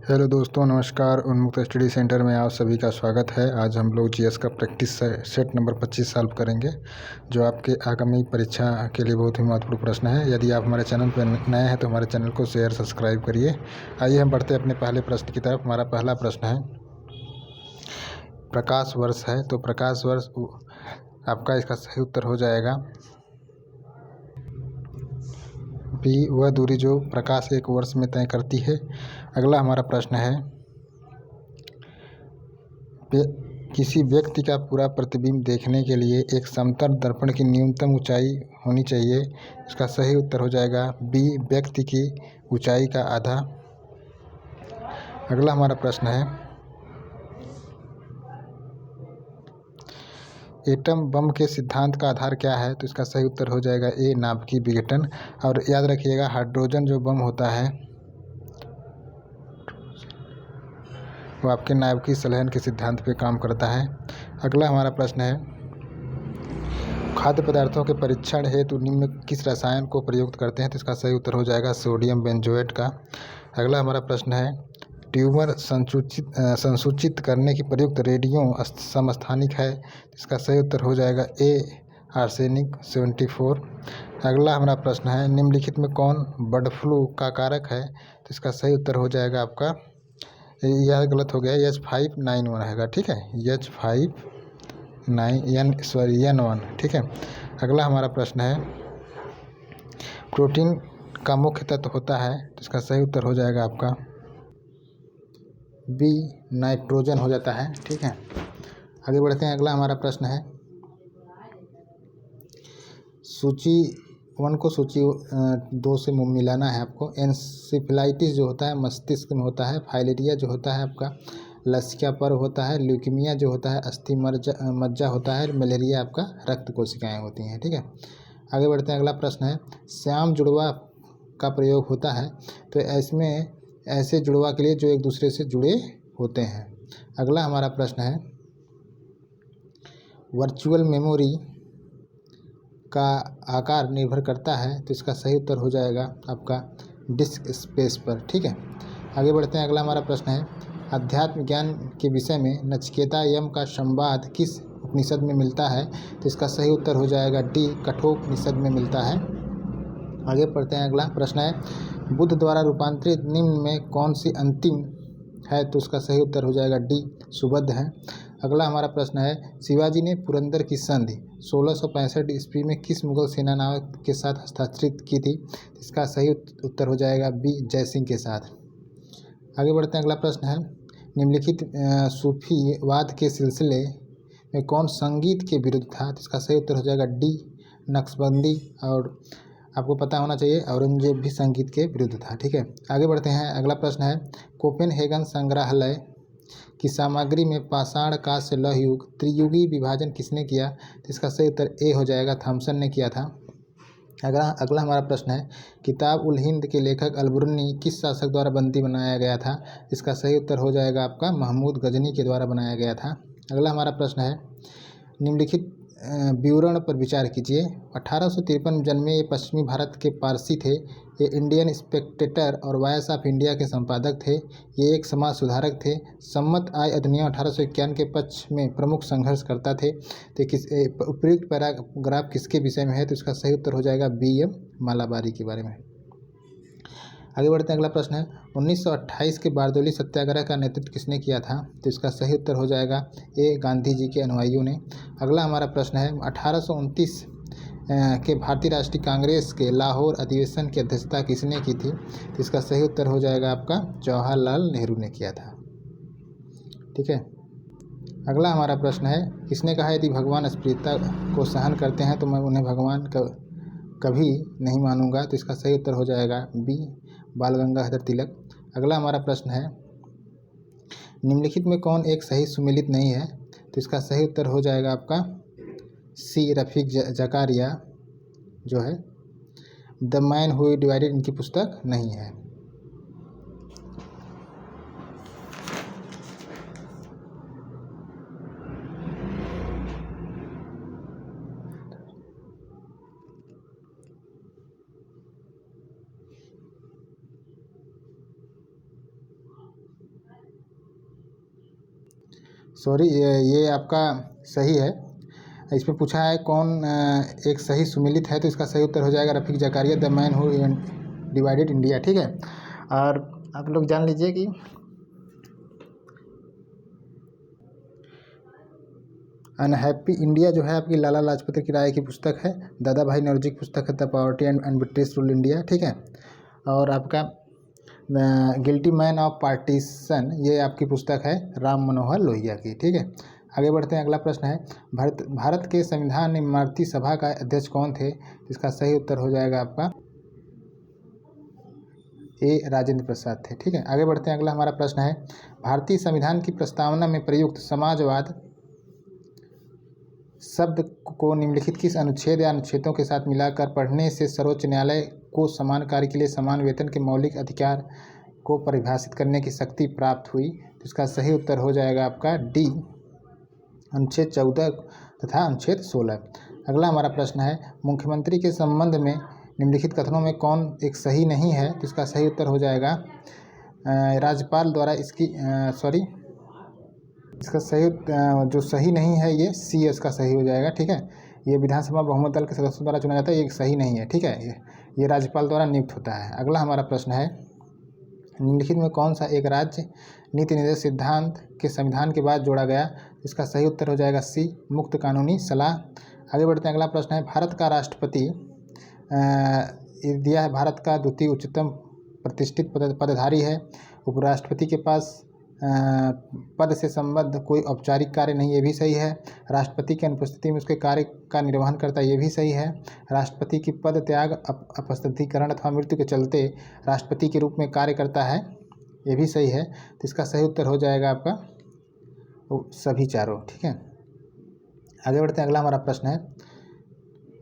Hello दोस्तों, नमस्कार। उन्मुक्त स्टडी सेंटर में आप सभी का स्वागत है। आज हम लोग जीएस का प्रैक्टिस सेट नंबर 25 सॉल्व करेंगे, जो आपके आगामी परीक्षा के लिए बहुत ही महत्वपूर्ण प्रश्न है। यदि आप हमारे चैनल पर नए हैं तो हमारे चैनल को शेयर सब्सक्राइब करिए। आइए हम बढ़ते अपने पहले प्रश्न की तरफ। हमारा पहला प्रश्न है, प्रकाश वर्ष है, तो प्रकाश वर्ष आपका इसका सही उत्तर हो जाएगा बी, वह दूरी जो प्रकाश एक वर्ष में तय करती है। अगला हमारा प्रश्न है, किसी व्यक्ति का पूरा प्रतिबिंब देखने के लिए एक समतल दर्पण की न्यूनतम ऊंचाई होनी चाहिए। इसका सही उत्तर हो जाएगा बी, व्यक्ति की ऊंचाई का आधा। अगला हमारा प्रश्न है, एटम बम के सिद्धांत का आधार क्या है। तो इसका सही उत्तर हो जाएगा ए, नाभिकीय विघटन। और याद रखिएगा, हाइड्रोजन जो बम होता है वो आपके नाभिकीय संलयन के सिद्धांत पे काम करता है। अगला हमारा प्रश्न है, खाद्य पदार्थों के परीक्षण हेतु निम्न किस रसायन को प्रयुक्त करते हैं। तो इसका सही उत्तर हो जाएगा सोडियम बेंजोएट का। अगला हमारा प्रश्न है, ट्यूमर संसूचित करने की प्रयुक्त रेडियो समस्थानिक है। इसका सही उत्तर हो जाएगा ए, आर्सेनिक 74। अगला हमारा प्रश्न है, निम्नलिखित में कौन बर्ड फ्लू का कारक है। तो इसका सही उत्तर हो जाएगा आपका, यह गलत हो गया, H5N1 है। ठीक है, N1। ठीक है। अगला हमारा प्रश्न है, प्रोटीन का मुख्य तत्व होता है। तो इसका सही उत्तर हो जाएगा आपका बी, नाइट्रोजन हो जाता है। ठीक है, आगे बढ़ते हैं। अगला हमारा प्रश्न है, सूची 1 को सूची 2 से मिलाना है आपको। एन्सेफेलाइटिस जो होता है मस्तिष्क में होता है। फाइलेरिया जो होता है आपका लसिका पर्व होता है। ल्यूकीमिया जो होता है अस्थि मज्जा होता है। मलेरिया आपका रक्त कोशिकाएं होती हैं। ठीक है, आगे बढ़ते हैं। अगला प्रश्न है, श्याम जुड़वा का प्रयोग होता है। तो इसमें ऐसे जुड़वा के लिए जो एक दूसरे से जुड़े होते हैं। अगला हमारा प्रश्न है, वर्चुअल मेमोरी का आकार निर्भर करता है। तो इसका सही उत्तर हो जाएगा आपका डिस्क स्पेस पर। ठीक है, आगे बढ़ते हैं। अगला हमारा प्रश्न है, अध्यात्म ज्ञान के विषय में नचिकेता यम का संवाद किस उपनिषद में मिलता है। तो इसका सही उत्तर हो जाएगा डी, कठोपनिषद में मिलता है। आगे पढ़ते हैं। अगला प्रश्न है, बुद्ध द्वारा रूपांतरित निम्न में कौन सी अंतिम है। तो उसका सही उत्तर हो जाएगा डी, सुबद्ध है। अगला हमारा प्रश्न है, शिवाजी ने पुरंदर की संधि 1665 ईस्वी में किस मुगल सेना नायक के साथ हस्ताक्षरित की थी। इसका सही उत्तर हो जाएगा बी, जयसिंह के साथ। आगे बढ़ते हैं। अगला प्रश्न है, निम्नलिखित सूफीवाद के सिलसिले में कौन संगीत के विरुद्ध था। तो इसका सही उत्तर हो जाएगा डी, नक्शबंदी। और आपको पता होना चाहिए औरंगजेब भी संगीत के विरुद्ध था। ठीक है, आगे बढ़ते हैं। अगला प्रश्न है, कोपेनहेगन संग्रहालय की सामग्री में पाषाण काल से लौह युग त्रियुगी विभाजन किसने किया। तो इसका सही उत्तर ए हो जाएगा, थॉमसन ने किया था। अगला हमारा प्रश्न है, किताब उल हिंद के लेखक अलबरूनी किस शासक द्वारा बंदी बनाया गया था। इसका सही उत्तर हो जाएगा आपका महमूद गजनी के द्वारा बनाया गया था। अगला हमारा प्रश्न है, निम्नलिखित विवरण पर विचार कीजिए। 1853 जन्मे ये पश्चिमी भारत के पारसी थे। ये इंडियन स्पेक्टेटर और वॉइस ऑफ इंडिया के संपादक थे। ये एक समाज सुधारक थे। सम्मत आय अधिनियम 1851 के पक्ष में प्रमुख संघर्ष करता थे। तो उपयुक्त पैराग्राफ किसके विषय में है। तो इसका सही उत्तर हो जाएगा बी, एम मालाबारी के बारे में। आगे बढ़ते हैं। अगला प्रश्न है, 1928 के बारदोली सत्याग्रह का नेतृत्व किसने किया था। तो इसका सही उत्तर हो जाएगा ए, गांधी जी के अनुयायियों ने। अगला हमारा प्रश्न है, 1829 के भारतीय राष्ट्रीय कांग्रेस के लाहौर अधिवेशन की अध्यक्षता किसने की थी। तो इसका सही उत्तर हो जाएगा आपका जवाहरलाल नेहरू ने किया था। ठीक है, अगला हमारा प्रश्न है, किसने कहा यदि भगवान अस्पृश्यता को सहन करते हैं तो मैं उन्हें भगवान कभी नहीं मानूंगा। तो इसका सही उत्तर हो जाएगा बी, बाल गंगाधर तिलक। अगला हमारा प्रश्न है, निम्नलिखित में कौन एक सही सुमेलित नहीं है। तो इसका सही उत्तर हो जाएगा आपका सी, रफीक जकारिया जो है द मैन हु डिवाइडेड इनकी पुस्तक नहीं है। सॉरी, ये आपका सही है। इसमें पूछा है कौन एक सही सुमेलित है, तो इसका सही उत्तर हो जाएगा Rafiq Zakaria, the man who divided India. ठीक है, और आप लोग जान लीजिए कि अनहैप्पी इंडिया जो है आपकी लाला लाजपत राय की पुस्तक है। दादा भाई नौरोजी की पुस्तक है the poverty and British rule India. ठीक है, और आपका गिल्टी मैन ऑफ पार्टीशन ये आपकी पुस्तक है राम मनोहर लोहिया की। ठीक है, आगे बढ़ते हैं। अगला प्रश्न है भारत के संविधान निर्माती सभा का अध्यक्ष कौन थे? इसका सही उत्तर हो जाएगा आपका ए राजेंद्र प्रसाद थे। ठीक है, आगे बढ़ते हैं। अगला हमारा प्रश्न है भारतीय संविधान की प्रस्तावना में प्रयुक्त समाजवाद शब्द को निम्नलिखित किस अनुच्छेद या अनुच्छेदों के साथ मिलाकर पढ़ने से सर्वोच्च न्यायालय को समान कार्य के लिए समान वेतन के मौलिक अधिकार को परिभाषित करने की शक्ति प्राप्त हुई? तो इसका सही उत्तर हो जाएगा आपका डी अनुच्छेद 14 तथा अनुच्छेद 16। अगला हमारा प्रश्न है मुख्यमंत्री के संबंध में निम्नलिखित कथनों में कौन एक सही नहीं है? तो इसका सही उत्तर हो जाएगा राज्यपाल द्वारा इसका सही जो सही नहीं है ये सी इसका सही हो जाएगा। ठीक है, ये विधानसभा बहुमत दल के सदस्यों द्वारा चुना जाता है, ये सही नहीं है। ठीक है, ये राज्यपाल द्वारा नियुक्त होता है। अगला हमारा प्रश्न है निम्नलिखित में कौन सा एक राज्य नीति निर्देश सिद्धांत के संविधान के बाद जोड़ा गया? इसका सही उत्तर हो जाएगा सी मुक्त कानूनी सलाह। आगे बढ़ते हैं। अगला प्रश्न है भारत का राष्ट्रपति दिया है भारत का द्वितीय उच्चतम प्रतिष्ठित पदधारी है। उपराष्ट्रपति के पास पद से संबद्ध कोई औपचारिक कार्य नहीं, ये भी सही है। राष्ट्रपति की अनुपस्थिति में उसके कार्य का निर्वहन करता है, ये भी सही है। राष्ट्रपति की पद त्याग अपस्थीकरण अथवा मृत्यु के चलते राष्ट्रपति के रूप में कार्य करता है, ये भी सही है। तो इसका सही उत्तर हो जाएगा आपका सभी चारों। ठीक है, आगे बढ़ते हैं। अगला हमारा प्रश्न है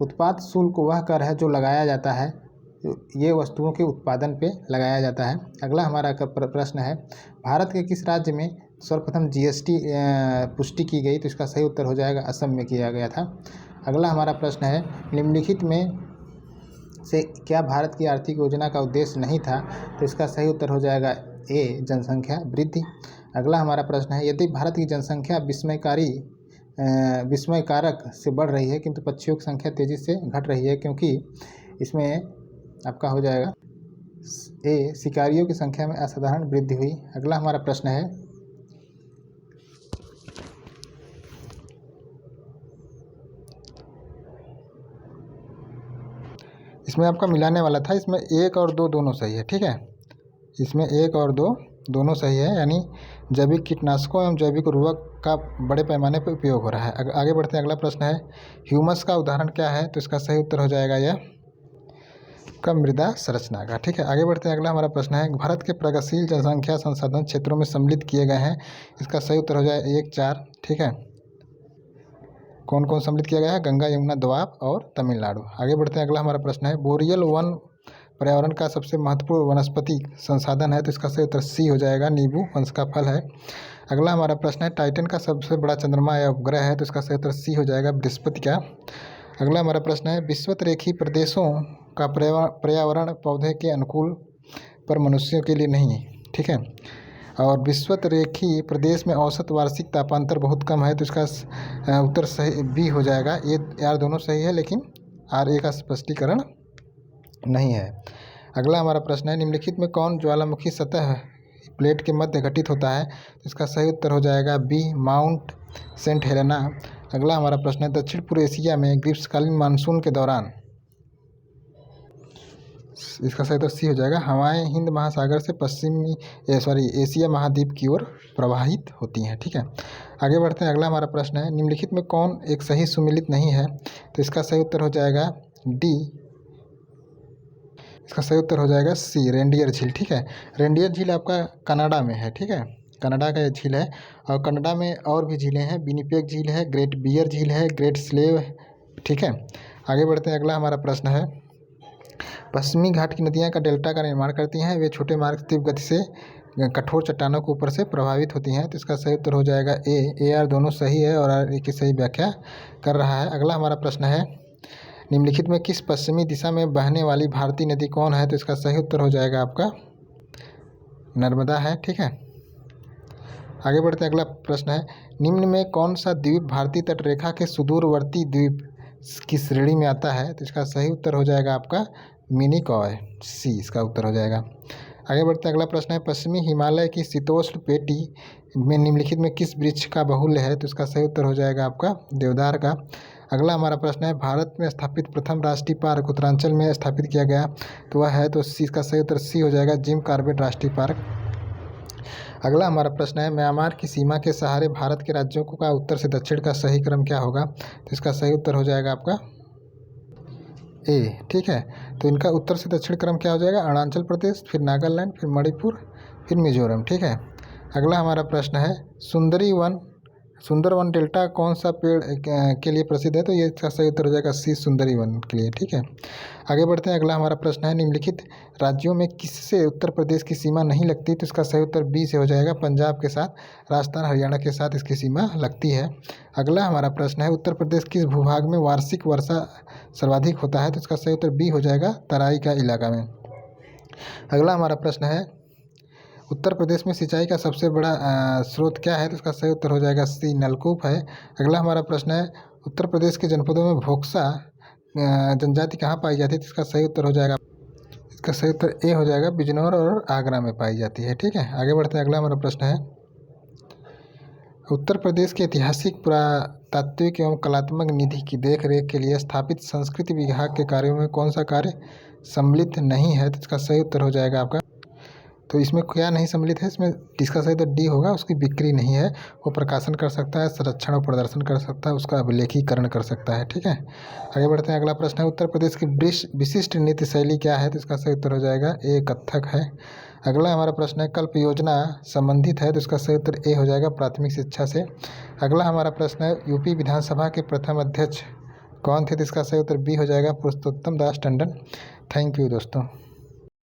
उत्पाद शुल्क वह कर है जो लगाया जाता है, ये वस्तुओं के उत्पादन पे लगाया जाता है। अगला हमारा प्रश्न है भारत के किस राज्य में सर्वप्रथम जीएसटी पुष्टि की गई? तो इसका सही उत्तर हो जाएगा असम में किया गया था। अगला हमारा प्रश्न है निम्नलिखित में से क्या भारत की आर्थिक योजना का उद्देश्य नहीं था? तो इसका सही उत्तर हो जाएगा ए जनसंख्या वृद्धि। अगला हमारा प्रश्न है यदि भारत की जनसंख्या विस्मयकारक से बढ़ रही है किंतु पक्षियों की संख्या तेज़ी से घट रही है, क्योंकि इसमें आपका हो जाएगा ए शिकारियों की संख्या में असाधारण वृद्धि हुई। अगला हमारा प्रश्न है इसमें आपका मिलाने वाला था, इसमें 1 और 2 दोनों सही है। ठीक है, इसमें 1 और 2 दोनों सही है, यानी जैविक कीटनाशकों एवं जैविक उर्वरक का बड़े पैमाने पर उपयोग हो रहा है। आगे बढ़ते हैं। अगला प्रश्न है ह्यूमस का उदाहरण क्या है? तो इसका सही उत्तर हो जाएगा यह का मृदा संरचना का। ठीक है, आगे बढ़ते हैं। अगला हमारा प्रश्न है भारत के प्रगतिशील जनसंख्या संसाधन क्षेत्रों में सम्मिलित किए गए हैं, इसका सही उत्तर हो जाए 1, 4। ठीक है, कौन कौन सम्मिलित किया गया है? गंगा, यमुना, दोआब और तमिलनाडु। आगे बढ़ते हैं। अगला हमारा प्रश्न है बोरियल वन पर्यावरण का सबसे महत्वपूर्ण वनस्पति संसाधन है, तो इसका सही उत्तर सी हो जाएगा, नींबू वंश का फल है। अगला हमारा प्रश्न है टाइटन का सबसे बड़ा चंद्रमा या उपग्रह है, तो इसका सही उत्तर सी हो जाएगा, बृहस्पति का। अगला हमारा प्रश्न है विषुवत-रेखीय प्रदेशों का पर्यावरण पौधे के अनुकूल पर मनुष्यों के लिए नहीं। ठीक है, और विषुवत-रेखीय प्रदेश में औसत वार्षिक तापांतर बहुत कम है, तो इसका उत्तर सही बी हो जाएगा। ये यार दोनों सही है, लेकिन आर ए का स्पष्टीकरण नहीं है। अगला हमारा प्रश्न है निम्नलिखित में कौन ज्वालामुखी सतह प्लेट के मध्य घटित होता है? तो इसका सही उत्तर हो जाएगा बी माउंट सेंट हेलेना। अगला हमारा प्रश्न है दक्षिण पूर्व एशिया में ग्रीष्मकालीन मानसून के दौरान, इसका सही उत्तर सी हो जाएगा, हवाएं हिंद महासागर से एशिया महाद्वीप की ओर प्रवाहित होती हैं। ठीक है, आगे बढ़ते हैं। अगला हमारा प्रश्न है निम्नलिखित में कौन एक सही सुमेलित नहीं है? तो इसका सही उत्तर हो जाएगा डी, इसका सही उत्तर हो जाएगा सी रेंडियर झील। ठीक है, रेंडियर झील आपका कनाडा में है। ठीक है, कनाडा का ये झील है, और कनाडा में और भी झीलें हैं, विनिपेग झील है, ग्रेट बियर झील है, ग्रेट स्लेव। ठीक है, आगे बढ़ते हैं। अगला हमारा प्रश्न है पश्चिमी घाट की नदियाँ का डेल्टा का निर्माण करती हैं, वे छोटे मार्ग तीव्र गति से कठोर चट्टानों के ऊपर से प्रभावित होती हैं, तो इसका सही उत्तर हो जाएगा ए आर दोनों सही है और आर ए की सही व्याख्या कर रहा है। अगला हमारा प्रश्न है निम्नलिखित में किस पश्चिमी दिशा में बहने वाली भारतीय नदी कौन है? तो इसका सही उत्तर हो जाएगा आपका नर्मदा है। ठीक है, आगे बढ़ते हैं, अगला प्रश्न है, निम्न में कौन सा द्वीप भारतीय तटरेखा के सुदूरवर्ती द्वीप की श्रेणी में आता है? तो इसका सही उत्तर हो जाएगा आपका मिनिकॉय, सी इसका उत्तर हो जाएगा। आगे बढ़ते हैं, अगला प्रश्न है, पश्चिमी हिमालय की शीतोष्ण पेटी में निम्नलिखित में किस वृक्ष का बाहुल्य है? तो इसका सही उत्तर हो जाएगा आपका देवदार का। अगला हमारा प्रश्न है, भारत में स्थापित प्रथम राष्ट्रीय पार्क उत्तरांचल में स्थापित किया गया, तो वह है, तो सी इसका सही उत्तर सी हो जाएगा, जिम कॉर्बेट राष्ट्रीय पार्क। अगला हमारा प्रश्न है, म्यांमार की सीमा के सहारे भारत के राज्यों का उत्तर से दक्षिण का सही क्रम क्या होगा? तो इसका सही उत्तर हो जाएगा आपका ए, ठीक है। तो इनका उत्तर से दक्षिण क्रम क्या हो जाएगा? अरुणाचल प्रदेश, फिर नागालैंड, फिर मणिपुर, फिर मिजोरम, ठीक है। अगला हमारा प्रश्न है, सुंदरवन डेल्टा कौन सा पेड़ के लिए प्रसिद्ध है? तो ये इसका सही उत्तर हो जाएगा सी, सुंदरी वन के लिए, ठीक है। आगे बढ़ते हैं, अगला हमारा प्रश्न है, निम्नलिखित राज्यों में किससे उत्तर प्रदेश की सीमा नहीं लगती? तो इसका सही उत्तर बी से हो जाएगा, पंजाब के साथ, राजस्थान, हरियाणा के साथ इसकी सीमा लगती है। अगला हमारा प्रश्न है, उत्तर प्रदेश किस भूभाग में वार्षिक वर्षा सर्वाधिक होता है? तो इसका सही उत्तर बी हो जाएगा, तराई का इलाका में। अगला हमारा प्रश्न है, उत्तर प्रदेश में सिंचाई का सबसे बड़ा स्रोत क्या है? तो इसका सही उत्तर हो जाएगा सी, नलकूप है। अगला हमारा प्रश्न है, उत्तर प्रदेश के जनपदों में भोक्सा जनजाति कहाँ पाई जाती है? तो इसका सही उत्तर हो जाएगा, इसका सही उत्तर ए हो जाएगा, बिजनौर और आगरा में पाई जाती है, ठीक है। आगे बढ़ते हैं, अगला हमारा प्रश्न है, उत्तर प्रदेश के ऐतिहासिक पुरातात्विक एवं कलात्मक निधि की देखरेख के लिए स्थापित संस्कृति विभाग के कार्यों में कौन सा कार्य सम्मिलित नहीं है? तो इसका सही उत्तर हो जाएगा आपका, तो इसमें क्या नहीं सम्मिलित है? इसमें इसका सही तो डी होगा, उसकी बिक्री नहीं है, वो प्रकाशन कर सकता है, संरक्षण और प्रदर्शन कर सकता है, उसका अभिलेखीकरण कर सकता है, ठीक है। आगे बढ़ते हैं, अगला प्रश्न है, उत्तर प्रदेश की विशिष्ट नृत्य शैली क्या है? तो इसका सही उत्तर हो जाएगा ए, कथक है। अगला हमारा प्रश्न है, कल्प योजना संबंधित है? तो इसका सही उत्तर ए हो जाएगा, प्राथमिक शिक्षा से। अगला हमारा प्रश्न है, यूपी विधानसभा के प्रथम अध्यक्ष कौन थे? तो इसका सही उत्तर बी हो जाएगा, पुरुषोत्तम दास टंडन। थैंक यू दोस्तों।